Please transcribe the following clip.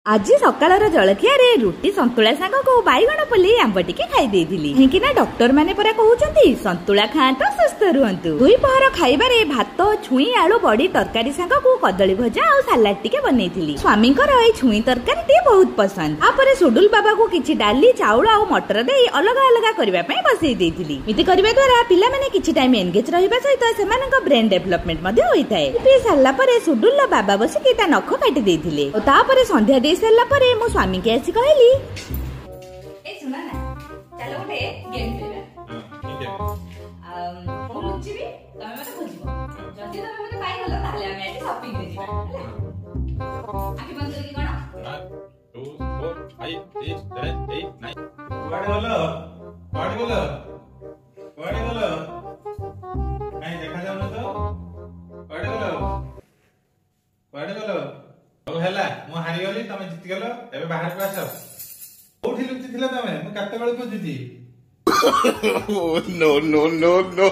आज सकाळर जलखिया रुटी संतुला सांगू बैगण पल्ली आंब टिके खाई देइथिली काहेकि ना डॉक्टर माने परा कहउचंती संतुला खांतो सुस्थ रुहंतु। दुई पहर खाइबारे भात छुई आलू बड़ी तरकारी सांगू कदली भजा और सालाड टिके बनैथिली। स्वामींकर ए छुई तरकारी टी बहुत पसंद। आपरे सुडुल बाबा को किछि डाली चाउल और मटर देई अलग अलग करबा पई बसई देइथिली। मिति करबा द्वारा पिला माने किछि टाइम एंगेज रहिबा सहित सेमानक ब्रेन डेवलपमेंट मध्ये होइथाय। पी साला परे सुडुल बाबा बसी कि ता नख काटि देइथिले और तापरे संध्या दे सरला परे मो स्वामी के आसी कहली ए सुना ना चलो उठे गेम खेलबा। ठीक है हम लुचिबी तमे मते खोजिबो जदी तमे मते पाइ गलो ताले हम एटी शॉपिंग रे जीवा आखि बंद करके कोन 1 2 4 5 6 7 8 9 वाडे गलो काई देखा जाउ न तो वाडे गलो ओ हैला मु हारि गली तमे जित गेलो एबे बाहर को आसो कोठी लुचि थिला तमे मु कत्ते बेल खोजुती। No no no no